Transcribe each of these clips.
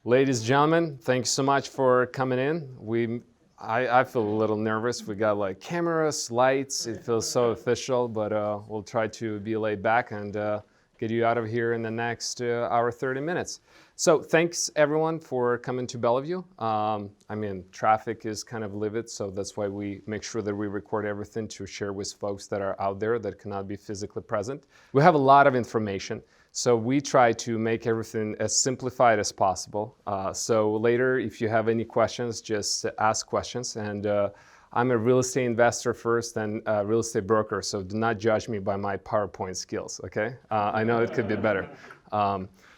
Ladies and gentlemen, thanks so much for coming in. I feel a little nervous. We got like cameras, lights. It feels so official, but we'll try to be laid back and get you out of here in the next hour, 30 minutes. So thanks everyone for coming to Bellevue. Traffic is kind of livid, so that's why we make sure that we record everything to share with folks that are out there that cannot be physically present. We have a lot of information. So we try to make everything as simplified as possible. So later, if you have any questions, just ask questions. And I'm a real estate investor first and a real estate broker, so do not judge me by my PowerPoint skills, okay? I know it could be better.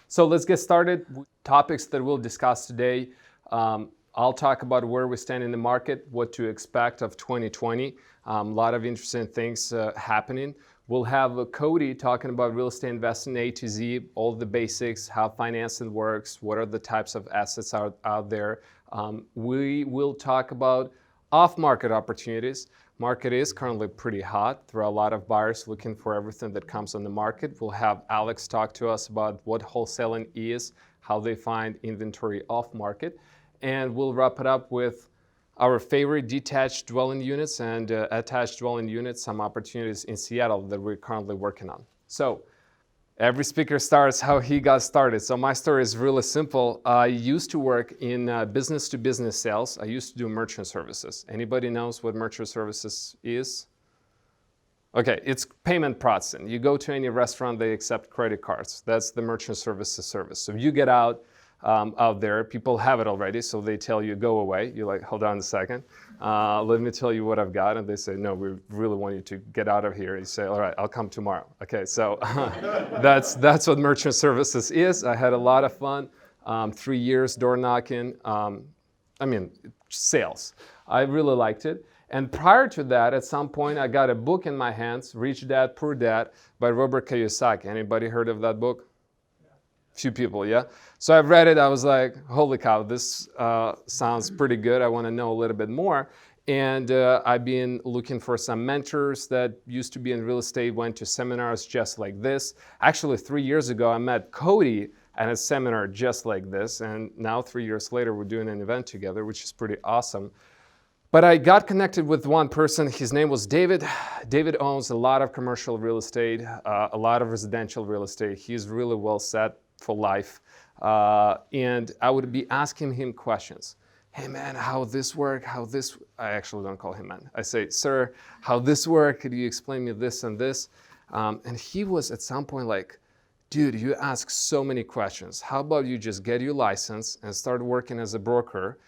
So let's get started. Topics that we'll discuss today. I'll talk about where we stand in the market, what to expect of 2020. A lot of interesting things happening. We'll have Cody talking about real estate investing A to Z, all the basics, how financing works, what are the types of assets out there. We will talk about off-market opportunities. Market is currently pretty hot. There are a lot of buyers looking for everything that comes on the market. We'll have Alex talk to us about what wholesaling is, how they find inventory off-market, and we'll wrap it up with our favorite detached dwelling units and attached dwelling units, some opportunities in Seattle that we're currently working on. So every speaker starts how he got started. So my story is really simple. I used to work in business-to-business sales. I used to do merchant services. Anybody knows what merchant services is? Okay, it's payment processing. You go to any restaurant, they accept credit cards. That's the merchant services service. So you get out there, people have it already, so they tell you go away. You're like, hold on a second, let me tell you what I've got. And they say, no, we really want you to get out of here. And you say, all right, I'll come tomorrow. Okay, so that's what merchant services is. I had a lot of fun. 3 years door knocking. Sales. I really liked it. And prior to that, at some point, I got a book in my hands, Rich Dad, Poor Dad by Robert Kiyosaki. Anybody heard of that book? Few people, yeah? So I've read it, I was like, holy cow, this sounds pretty good. I want to know a little bit more. And I've been looking for some mentors that used to be in real estate, went to seminars just like this. Actually, 3 years ago, I met Cody at a seminar just like this. And now 3 years later, we're doing an event together, which is pretty awesome. But I got connected with one person. His name was David. David owns a lot of commercial real estate, a lot of residential real estate. He's really well set for life. And I would be asking him questions. Hey man, how this work? I actually don't call him man. I say, sir, how this work? Could you explain me this and this? And he was at some point like, dude, you ask so many questions. How about you just get your license and start working as a broker?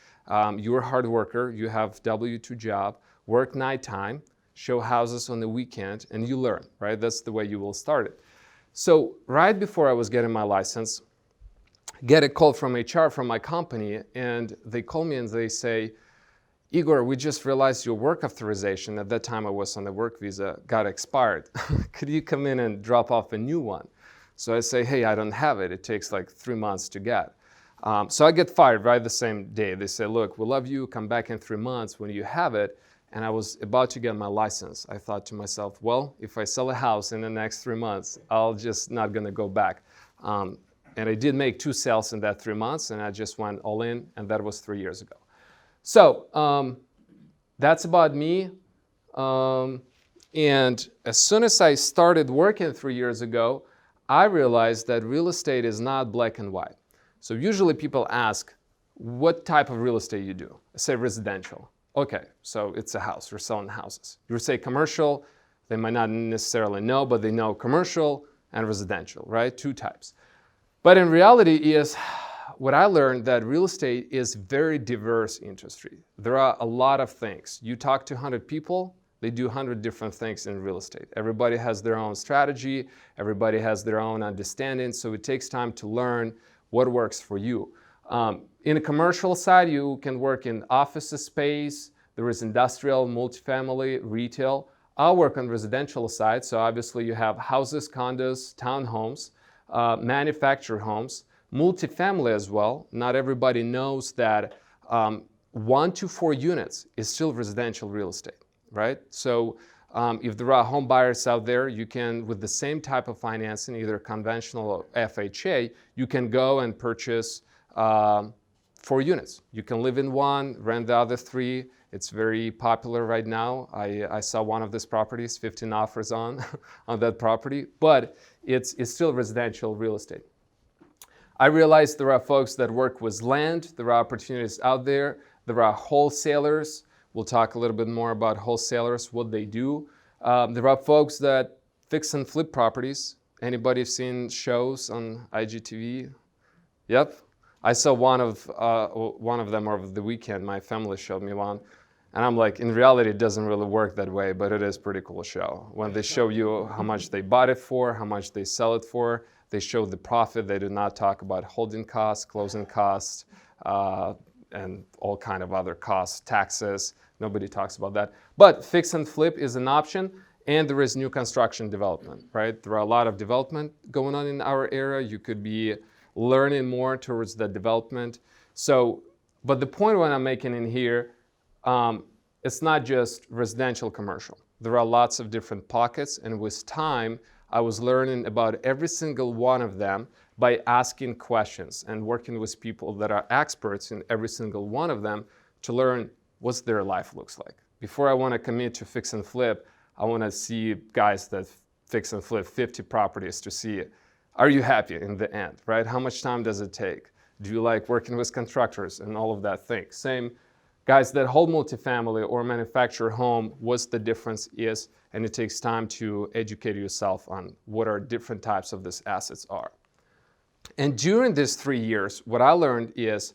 You're a hard worker, you have W-2 job, work nighttime, show houses on the weekend, and you learn, right? That's the way you will start it. So right before I was getting my license, get a call from HR from my company, and they call me and they say, Igor, we just realized your work authorization, at that time I was on the work visa, got expired. Could you come in and drop off a new one? So I say, hey, I don't have it. It takes like 3 months to get. So I get fired right the same day. They say, look, we love you, come back in 3 months when you have it. And I was about to get my license. I thought to myself, well, if I sell a house in the next 3 months, I'll just not gonna go back. And I did make 2 sales in that 3 months, and I just went all in, and that was 3 years ago. So that's about me. And as soon as I started working 3 years ago, I realized that real estate is not black and white. So usually people ask, what type of real estate you do? I say residential. Okay, so it's a house, you're selling houses. You say commercial, they might not necessarily know, but they know commercial and residential, right? 2 types. But in reality is, what I learned that real estate is very diverse industry. There are a lot of things. You talk to 100 people, they do 100 different things in real estate. Everybody has their own strategy, everybody has their own understanding, so it takes time to learn what works for you. In a commercial side, you can work in office space, there is industrial, multifamily, retail. I'll work on residential side, so obviously you have houses, condos, townhomes, manufactured homes, multifamily as well. Not everybody knows that 1 to 4 units is still residential real estate, right? So if there are home buyers out there, you can, with the same type of financing, either conventional or FHA, you can go and purchase 4 units. You can live in one, rent the other 3. It's very popular right now. I saw one of these properties, 15 offers on that property, but it's still residential real estate. I realized there are folks that work with land. There are opportunities out there. There are wholesalers. We'll talk a little bit more about wholesalers, what they do. There are folks that fix and flip properties. Anybody seen shows on IGTV? Yep. I saw one of them over the weekend. My family showed me one. And I'm like, in reality, it doesn't really work that way, but it is a pretty cool show. When they show you how much they bought it for, how much they sell it for, they show the profit. They do not talk about holding costs, closing costs, and all kind of other costs, taxes. Nobody talks about that. But fix and flip is an option, and there is new construction development, right? There are a lot of development going on in our area. You could be learning more towards the development. So, but the point what I'm making in here, it's not just residential commercial. There are lots of different pockets, and with time, I was learning about every single one of them by asking questions and working with people that are experts in every single one of them to learn what their life looks like. Before I want to commit to fix and flip, I want to see guys that fix and flip 50 properties to see, are you happy in the end, right? How much time does it take? Do you like working with contractors and all of that thing? Same guys that hold multifamily or manufacture home, what's the difference is, and it takes time to educate yourself on what our different types of these assets are. And during these 3 years, what I learned is,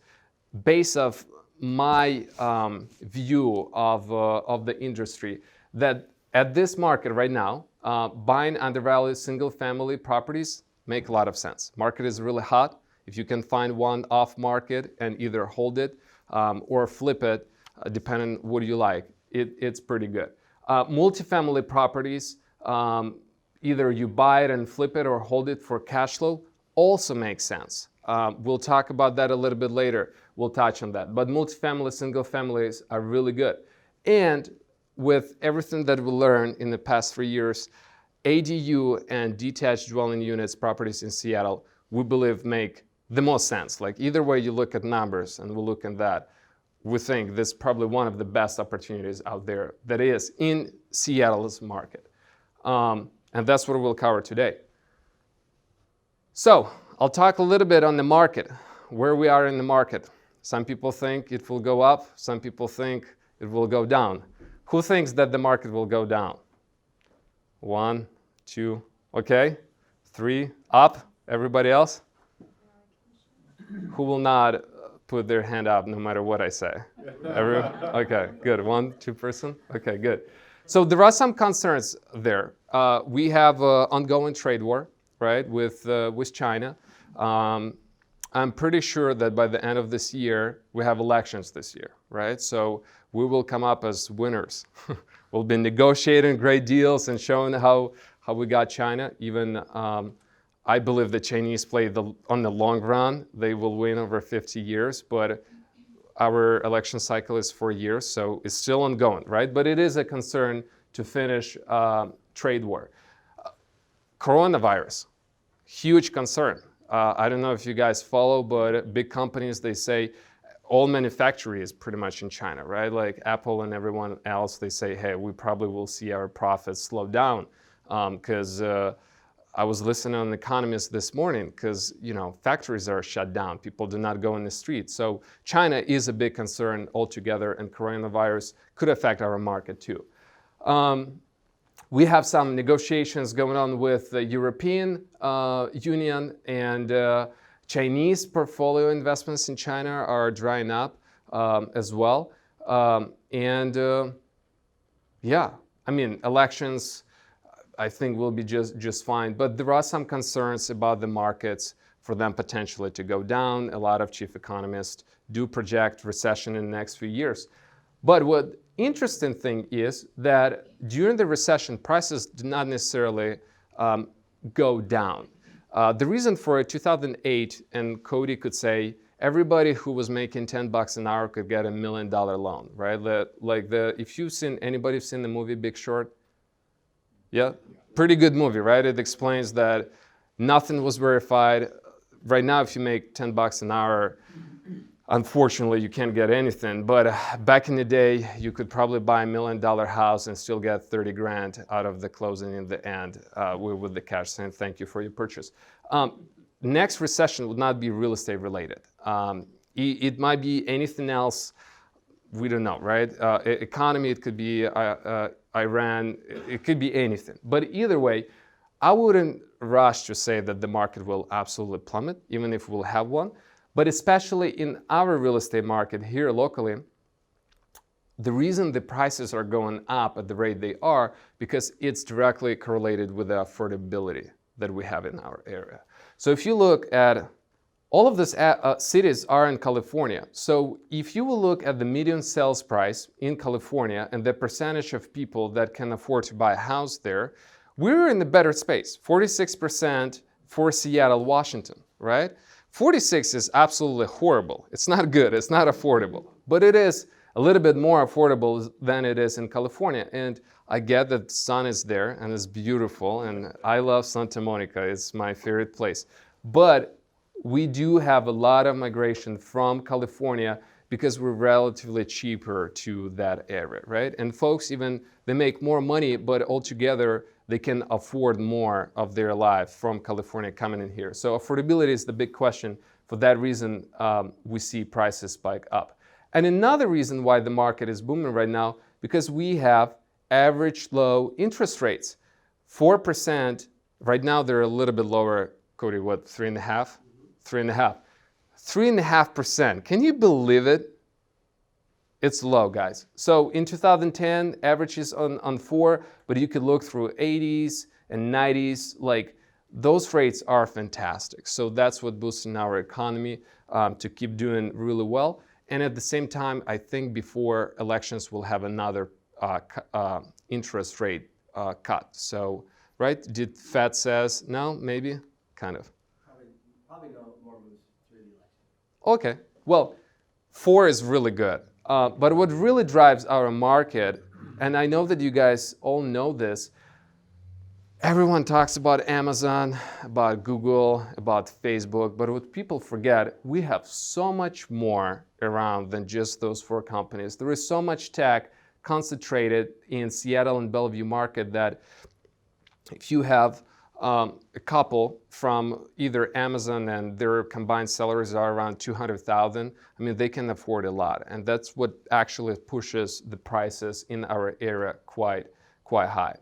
based off my view of the industry, that at this market right now, buying undervalued single-family properties make a lot of sense. Market is really hot. If you can find one off market and either hold it or flip it, depending what you like, it's pretty good. Multifamily properties, either you buy it and flip it or hold it for cash flow, also makes sense. We'll talk about that a little bit later. We'll touch on that. But multifamily, single families are really good. And with everything that we learned in the past 3 years, ADU and detached dwelling units properties in Seattle, we believe make the most sense. Like either way you look at numbers and we'll look at that, we think this is probably one of the best opportunities out there that is in Seattle's market. And that's what we'll cover today. So I'll talk a little bit on the market, where we are in the market. Some people think it will go up. Some people think it will go down. Who thinks that the market will go down? 1, 2, okay. 3, up. Everybody else? Who will not put their hand up no matter what I say? Everyone? Okay, good. 1, 2 person? Okay, good. So there are some concerns there. We have an ongoing trade war, right, with China. I'm pretty sure that by the end of this year, we have elections this year, right? So we will come up as winners. We'll be negotiating great deals and showing how we got China. Even I believe the Chinese play on the long run. They will win over 50 years, but our election cycle is 4 years, so it's still ongoing, right? But it is a concern to finish trade war. Coronavirus, huge concern. I don't know if you guys follow, but big companies, they say all manufacturing is pretty much in China, right? Like Apple and everyone else, they say, hey, we probably will see our profits slow down. Because I was listening on Economist this morning because, factories are shut down. People do not go in the street. So China is a big concern altogether, and coronavirus could affect our market too. We have some negotiations going on with the European Union, and Chinese portfolio investments in China are drying up as well. Elections, I think, will be just fine. But there are some concerns about the markets for them potentially to go down. A lot of chief economists do project recession in the next few years. But what interesting thing is that during the recession, prices did not necessarily go down. The reason for it, 2008, and Cody could say, everybody who was making $10 an hour could get $1 million loan, right? If anybody seen the movie Big Short? Yeah, pretty good movie, right? It explains that nothing was verified. right now, if you make $10 an hour, unfortunately, you can't get anything. But back in the day, you could probably buy $1 million house and still get 30 grand out of the closing in the end with the cash, saying thank you for your purchase. Next recession would not be real estate related. It might be anything else. We don't know, right? Economy, it could be Iran, it could be anything. But either way, I wouldn't rush to say that the market will absolutely plummet, even if we'll have one. But especially in our real estate market here locally, the reason the prices are going up at the rate they are, because it's directly correlated with the affordability that we have in our area. So if you look at all of these cities are in California. So if you will look at the median sales price in California and the percentage of people that can afford to buy a house there, we're in the better space, 46% for Seattle, Washington, right? 46 is absolutely horrible. It's not good, it's not affordable, but it is a little bit more affordable than it is in California. And I get that the sun is there and it's beautiful, and I love Santa Monica, it's my favorite place. But we do have a lot of migration from California because we're relatively cheaper to that area, right? And folks, even they make more money, but altogether they can afford more of their life from California coming in here. So affordability is the big question. For that reason, we see prices spike up. And another reason why the market is booming right now, because we have average low interest rates. 4%, right now they're a little bit lower, Cody, what, 3.5? 3.5. 3.5%. Can you believe it? It's low, guys. So in 2010, average is on 4, but you could look through 80s and 90s. Like, those rates are fantastic. So that's what boosting our economy to keep doing really well. And at the same time, I think before elections, we'll have another interest rate cut. So, right? Did Fed says no? Maybe? Kind of. Probably no more moves through the election. Okay. Well, 4 is really good. But what really drives our market, and I know that you guys all know this, everyone talks about Amazon, about Google, about Facebook, but what people forget, we have so much more around than just those 4 companies. There is so much tech concentrated in Seattle and Bellevue market that if you have a couple from either Amazon and their combined salaries are around 200,000, I mean, they can afford a lot. And that's what actually pushes the prices in our area quite high.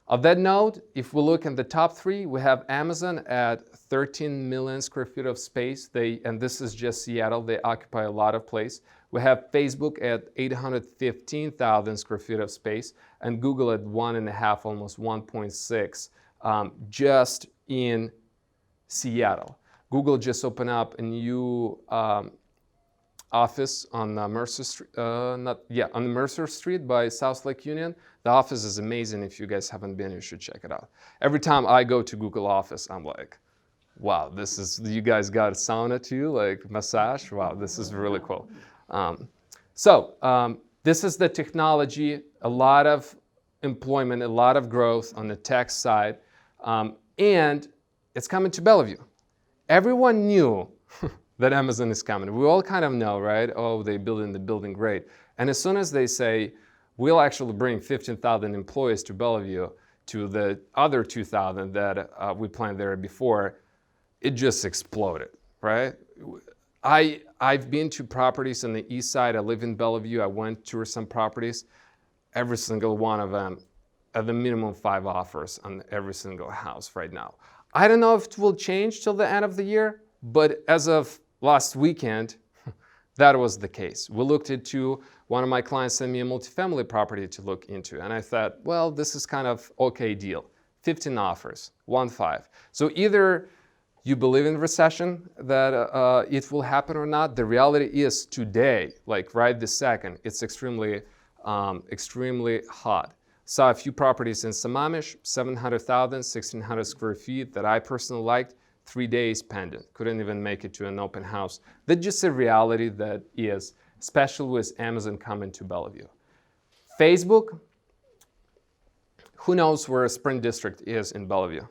On that note, if we look at the top 3, we have Amazon at 13 million square feet of space. And this is just Seattle, they occupy a lot of place. We have Facebook at 815,000 square feet of space, and Google at 1.5, almost 1.6. Just in Seattle. Google just opened up a new office on Mercer Street, on Mercer Street by South Lake Union. The office is amazing. If you guys haven't been, you should check it out. Every time I go to Google office, I'm like, wow, you guys got a sauna too, like massage? Wow, this is really cool. This is the technology, a lot of employment, a lot of growth on the tech side. And it's coming to Bellevue. Everyone knew that Amazon is coming. We all kind of know, right? Oh, they're building the building, great. And as soon as they say, we'll actually bring 15,000 employees to Bellevue, to the other 2,000 that we planned there before, it just exploded, right? I've been to properties on the east side. I live in Bellevue. I went to some properties. Every single one of them, at the minimum 5 offers on every single house right now. I don't know if it will change till the end of the year, but as of last weekend, that was the case. We looked into, one of my clients sent me a multifamily property to look into, and I thought, well, this is kind of okay deal. 15 offers, 1.5. So either you believe in recession, that it will happen or not. The reality is today, like right this second, it's extremely hot. Saw a few properties in Sammamish, 700,000, 1,600 square feet that I personally liked, 3 days pending. Couldn't even make it to an open house. That's just a reality that is, especially with Amazon coming to Bellevue. Facebook, who knows where Sprint District is in Bellevue?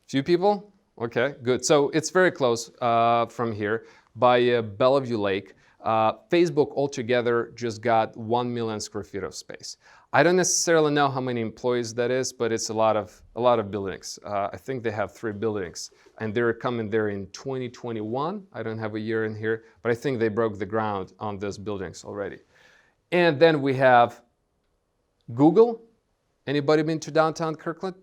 Few people? Okay, good. So it's very close from here by Bellevue Lake. Facebook altogether just got 1 million square feet of space. I don't necessarily know how many employees that is, but it's a lot of buildings. I think they have 3 buildings, and they're coming there in 2021. I don't have a year in here, but I think they broke the ground on those buildings already. And then we have Google. Anybody been to downtown Kirkland?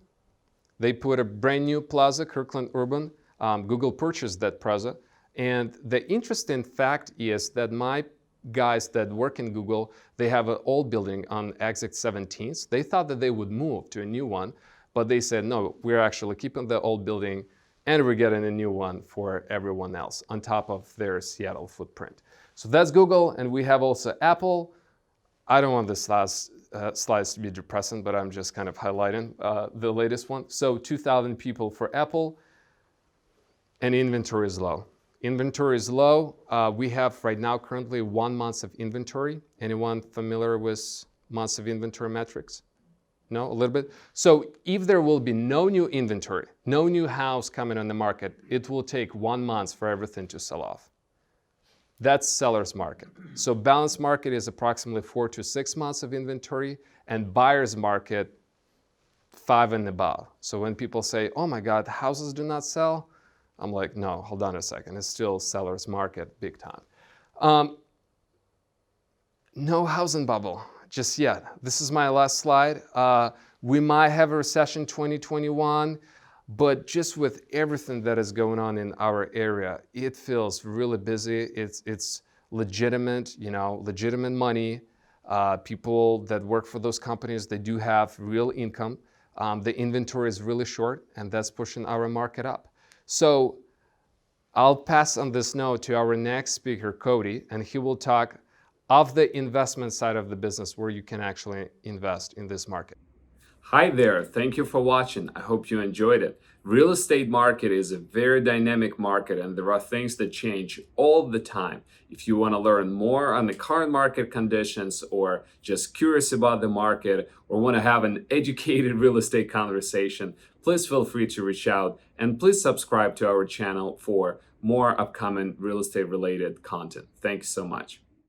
They put a brand new plaza, Kirkland Urban. Google purchased that plaza. And the interesting fact is that my guys that work in Google, they have an old building on exit 17th. They thought that they would move to a new one, but they said, no, we're actually keeping the old building and we're getting a new one for everyone else on top of their Seattle footprint. So that's Google, and we have also Apple. I don't want this last slides to be depressing, but I'm just kind of highlighting the latest one. So 2,000 people for Apple, and inventory is low. Inventory is low. We have right now currently 1 month of inventory. Anyone familiar with months of inventory metrics? No, a little bit. So if there will be no new inventory, no new house coming on the market, it will take 1 month for everything to sell off. That's seller's market. So balanced market is approximately 4 to 6 months of inventory, and buyer's market 5 and above. So when people say, oh my God, houses do not sell, I'm like, no, hold on a second. It's still seller's market big time. No housing bubble just yet. This is my last slide. We might have a recession 2021. But just with everything that is going on in our area, it feels really busy. It's legitimate, legitimate money. People that work for those companies, they do have real income. The inventory is really short, and that's pushing our market up. So I'll pass on this note to our next speaker, Cody, and he will talk of the investment side of the business where you can actually invest in this market. Hi there, thank you for watching. I hope you enjoyed it. Real estate market is a very dynamic market, and there are things that change all the time. If you want to learn more on the current market conditions, or just curious about the market, or want to have an educated real estate conversation, please feel free to reach out, and please subscribe to our channel for more upcoming real estate related content. Thanks so much.